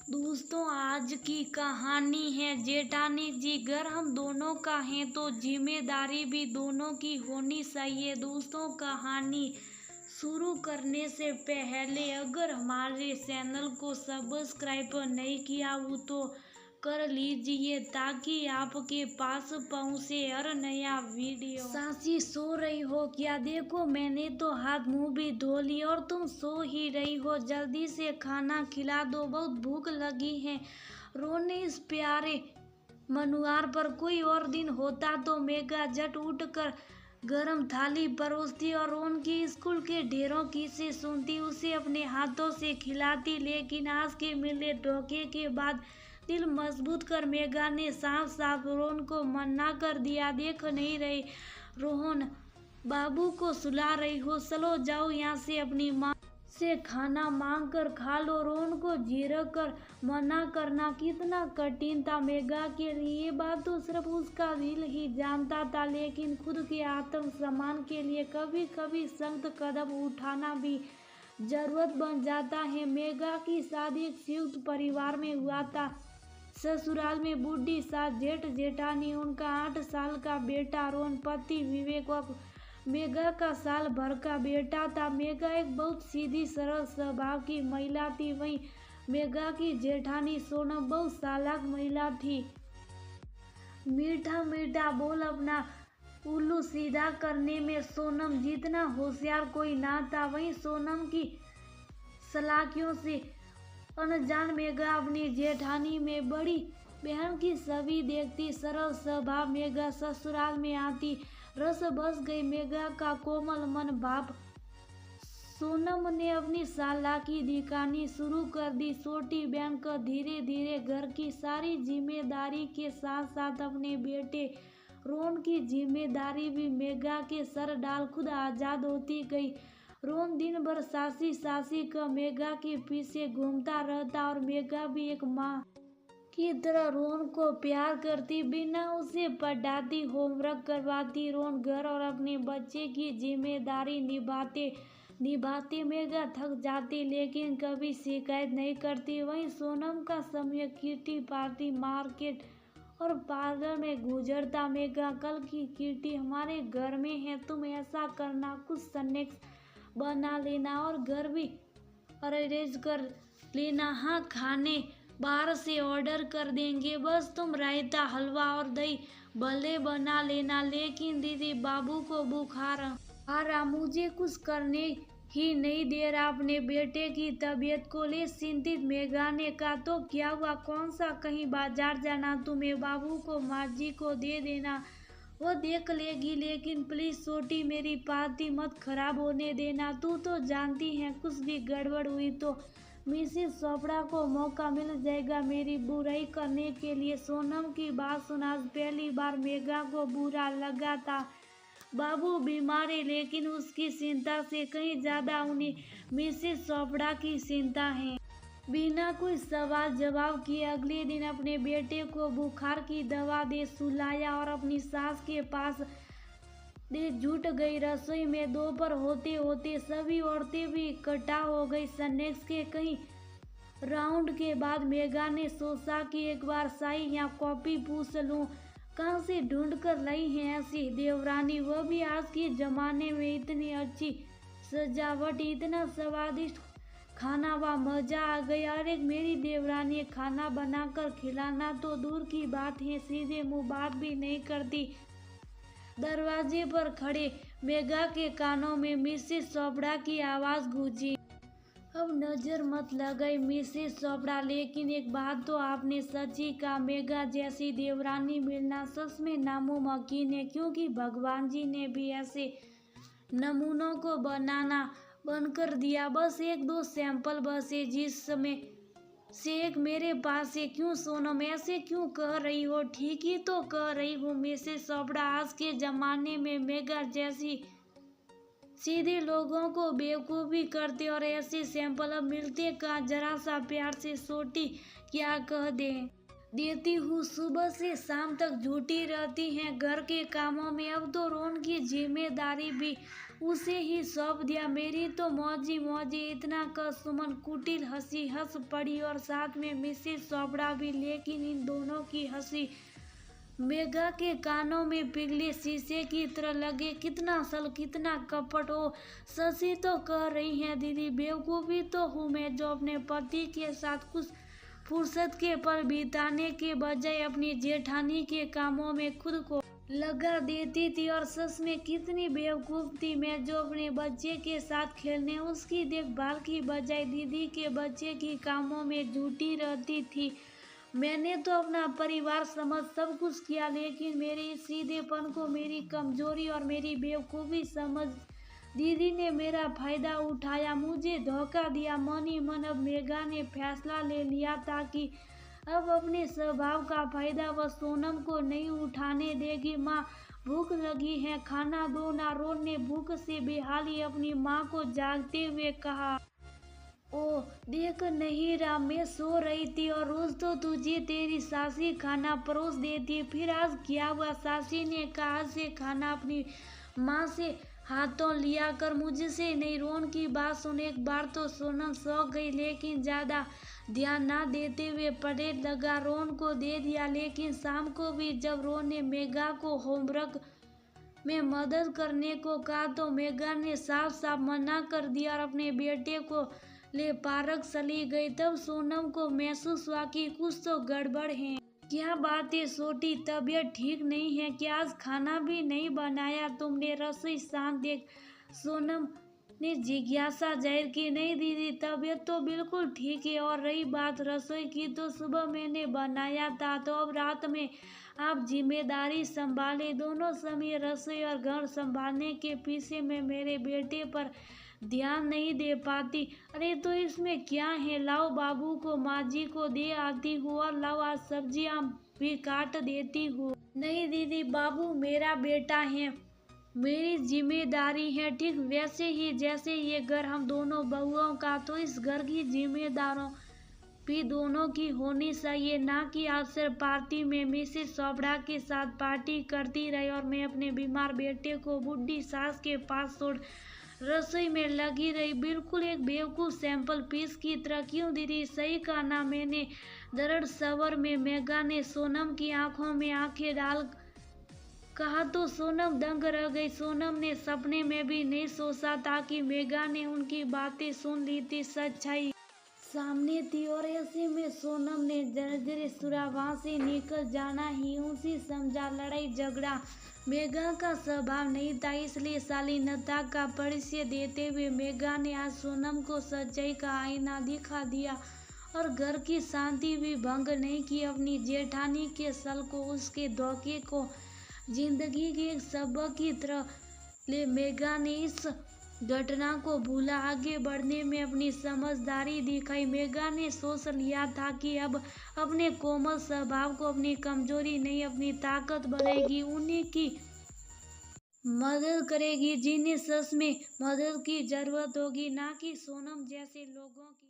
दोस्तों आज की कहानी है जेठानी जी। घर हम दोनों का है तो जिम्मेदारी भी दोनों की होनी चाहिए। दोस्तों कहानी शुरू करने से पहले अगर हमारे चैनल को सब्सक्राइब नहीं किया हो तो कर लीजिए ताकि आपके पास पहुंचे हर नया वीडियो। सासी सो रही हो क्या? देखो मैंने तो हाथ मुंह भी धो ली और तुम सो ही रही हो। जल्दी से खाना खिला दो, बहुत भूख लगी है। रोने इस प्यारे मनुआर पर कोई और दिन होता तो मेघा झट उठकर गरम थाली परोसती और रोन की स्कूल के ढेरों किस्से सुनती, उसे अपने हाथों से खिलाती। लेकिन आज के मिले धोखे के बाद दिल मजबूत कर मेघा ने साफ साफ रोहन को मना कर दिया। देख नहीं रही रोहन, बाबू को सुला रही हो, चलो जाओ यहाँ से, अपनी माँ से खाना मांग कर खा लो। रोहन को झिड़क कर मना करना कितना कठिन था मेघा के लिए। ये बात तो सिर्फ उसका दिल ही जानता था, लेकिन खुद के आत्म सम्मान के लिए कभी कभी सख्त कदम उठाना भी जरूरत बन जाता है। मेघा की शादी एक संयुक्त परिवार में हुआ था। ससुराल में बूढ़ी सास, जेठ जेठानी, उनका 8 साल का बेटा रोहन, पति विवेक और मेघा का साल भर का बेटा था। मेघा एक बहुत सीधी सरल स्वभाव की महिला थी। वहीं मेघा की जेठानी सोनम बहुत चालाक महिला थी। मीठा मीठा बोल अपना उल्लू सीधा करने में सोनम जितना होशियार कोई ना था। वहीं सोनम की चालाकियों से अनजान मेघा अपनी जेठानी में बड़ी बहन की छवि देखती। सरल स्वभाव मेघा ससुराल में आती रस बस गई मेघा का कोमल मन भाप। सोनम ने अपनी चालाकी दिखानी शुरू कर दी। छोटी बहन को धीरे धीरे घर की सारी जिम्मेदारी के साथ साथ अपने बेटे रोहन की जिम्मेदारी भी मेघा के सर डाल खुद आजाद होती गई। रोहन दिन भर सासी सासी का मेघा के पीछे घूमता रहता और मेघा भी एक माँ की तरह रोहन को प्यार करती, बिना उसे पढ़ाती, होमवर्क करवाती। रोहन घर और अपने बच्चे की जिम्मेदारी निभाते निभाते मेघा थक जाती, लेकिन कभी शिकायत नहीं करती। वहीं सोनम का समय किटी पार्टी, मार्केट और पार्लर में गुजरता। मेघा, कल की किटी हमारे घर में है, तुम ऐसा करना, कुछ स्नैक्स बना लेना और घर भी अरेंज कर लेना। हाँ, खाने बाहर से ऑर्डर कर देंगे, बस तुम रायता, हलवा और दही भले बना लेना। लेकिन दीदी, बाबू को बुखार आ रहा, मुझे कुछ करने ही नहीं दे रहा। अपने बेटे की तबीयत को ले चिंतित मेघा ने कहा, तो क्या हुआ, कौन सा, कहीं बाजार जाना तुम्हें? बाबू को माँ जी को दे देना, वो देख लेगी। लेकिन प्लीज छोटी, मेरी पार्टी मत खराब होने देना। तू तो जानती है कुछ भी गड़बड़ हुई तो मिसेस चोपड़ा को मौका मिल जाएगा मेरी बुराई करने के लिए। सोनम की बात सुना पहली बार मेघा को बुरा लगा था। बाबू बीमार है, लेकिन उसकी चिंता से कहीं ज्यादा उन्हें मिसेस चोपड़ा की चिंता है। बिना कोई सवाल जवाब किए अगले दिन अपने बेटे को बुखार की दवा दे सुलाया और अपनी सास के पास दे जुट गई। रसोई में दोपहर होते होते सभी औरतें भी इकट्ठा हो गई। स्नैक्स के कई राउंड के बाद मेघा ने सोचा कि एक बार चाय या कॉफी पूछ लूं, कहाँ से ढूंढ कर लाई है ऐसी देवरानी, वो भी आज के जमाने में। इतनी अच्छी सजावट, इतना स्वादिष्ट खाना, वाह मजा आ गया। अरे मेरी देवरानी, खाना बनाकर खिलाना तो दूर की बात है, सीधे मुंह बात भी नहीं करती। दरवाजे पर खड़े मेघा के कानों में मिसेस चोपड़ा की आवाज गूंजी, अब नजर मत लगाई मिसेस चोपड़ा, लेकिन एक बात तो आपने सच ही कहा, मेघा जैसी देवरानी मिलना सच में नामुमकिन है, क्योंकि भगवान जी ने भी ऐसे नमूनों को बनाना बंद कर दिया। बस एक दो सैंपल बसे, जिस समय से एक मेरे पास है। क्यों सोनम, ऐसे क्यों कह रही हो? ठीक ही तो कह रही हूँ मिसेस चोपड़ा, आज के जमाने में मेघा जैसी सीधे लोगों को बेवकूफ़ी करते और ऐसे सैंपल अब मिलते कहाँ। जरा सा प्यार से छोटी क्या कह देती हूँ, सुबह से शाम तक झूठी रहती हैं घर के कामों में। अब तो रोहन की जिम्मेदारी भी उसे ही सौंप दिया। मेरी तो मौजी मौजी, इतना कर सुमन कुटिल हंसी हंस पड़ी और साथ में मिसेस चोपड़ा भी। लेकिन इन दोनों की हंसी मेघा के कानों में पिघले शीशे की तरह लगे। कितना असल, कितना कपट। ओ शशि तो कह रही है दीदी, बेवकूफ़ी तो हूँ मैं जो अपने पति के साथ कुछ फुर्सत के पल बिताने के बजाय अपनी जेठानी के कामों में खुद को लगा देती थी। और सच में कितनी बेवकूफ़ थी मैं जो अपने बच्चे के साथ खेलने, उसकी देखभाल की बजाय दीदी के बच्चे की कामों में जुटी रहती थी। मैंने तो अपना परिवार समझ सब कुछ किया, लेकिन मेरे इस सीधेपन को मेरी कमजोरी और मेरी बेवकूफ़ी समझ दीदी ने मेरा फायदा उठाया, मुझे धोखा दिया। मन ही मन अब मेघा ने फैसला ले लिया था कि अब अपने स्वभाव का फायदा वह सोनम को नहीं उठाने देगी। माँ भूख लगी है, खाना दो ना। रोन ने भूख से बेहाली अपनी माँ को जागते हुए कहा। ओ देख नहीं रहा, मैं सो रही थी और रोज तो तुझे तेरी सासी खाना परोस देती, फिर आज क्या हुआ? सासी ने कहा से खाना अपनी माँ से हाथों लिया कर मुझसे नहीं। रोन की बात सुन एक बार तो सोनम सौंक गई, लेकिन ज्यादा ध्यान ना देते हुए पढ़ने लगा। रोन को दे दिया, लेकिन शाम को भी जब रोन ने मेघा को होमवर्क में मदद करने को कहा तो मेघा ने साफ साफ मना कर दिया और अपने बेटे को ले पार्क चली गई। तब सोनम को महसूस हुआ कि कुछ तो गड़बड़ है। क्या बात है छोटी, तबीयत ठीक नहीं है क्या? आज खाना भी नहीं बनाया तुमने? रसोई शांत देख सोनम ने जिज्ञासा जाहिर की। नहीं दीदी, तबीयत तो बिल्कुल ठीक है, और रही बात रसोई की तो सुबह मैंने बनाया था, तो अब रात में आप जिम्मेदारी संभाले। दोनों समय रसोई और घर संभालने के पीछे मैं मेरे बेटे पर ध्यान नहीं दे पाती। अरे तो इसमें क्या है, लाओ बाबू को माँ जी को दे आती हूँ, और लाओ आज सब्जियाँ भी काट देती हूँ। नहीं दीदी, बाबू मेरा बेटा है, मेरी जिम्मेदारी है, ठीक वैसे ही जैसे ये घर हम दोनों बहुओं का, तो इस घर की जिम्मेदारों भी दोनों की होनी चाहिए, ना कि आप सिर्फ पार्टी में मिसेस चोपड़ा के साथ पार्टी करती रही और मैं अपने बीमार बेटे को बुढ़ी सास के पास छोड़ रसोई में लगी रही। बिल्कुल एक बेवकूफ सैंपल पीस की तरह। क्यों दीदी, सही कहा ना मैंने? दरड़ सवर में मेघा ने सोनम की आंखों में आंखें डाल कहा तो सोनम दंग रह गई। सोनम ने सपने में भी नहीं सोचा था कि मेघा ने उनकी बातें सुन ली थी। सच्चाई सामने थी और ऐसे में सोनम ने जर्जर सुरा वहां से निकल जाना ही उसी समझा। लड़ाई झगड़ा मेघा का स्वभाव नहीं था, इसलिए शालीनता का परिचय देते हुए मेघा ने आज सोनम को सच्चाई का आईना दिखा दिया और घर की शांति भी भंग नहीं की। अपनी जेठानी के सल को, उसके धोखे को जिंदगी के एक सबक की तरह ले मेघा ने इस घटना को भूला। आगे बढ़ने में अपनी समझदारी दिखाई। मेघा ने सोच लिया था कि अब अपने कोमल स्वभाव को अपनी कमजोरी नहीं अपनी ताकत बनाएगी, उन्हीं की मदद करेगी जिन्हें सच में मदद की जरूरत होगी, ना कि सोनम जैसे लोगों की।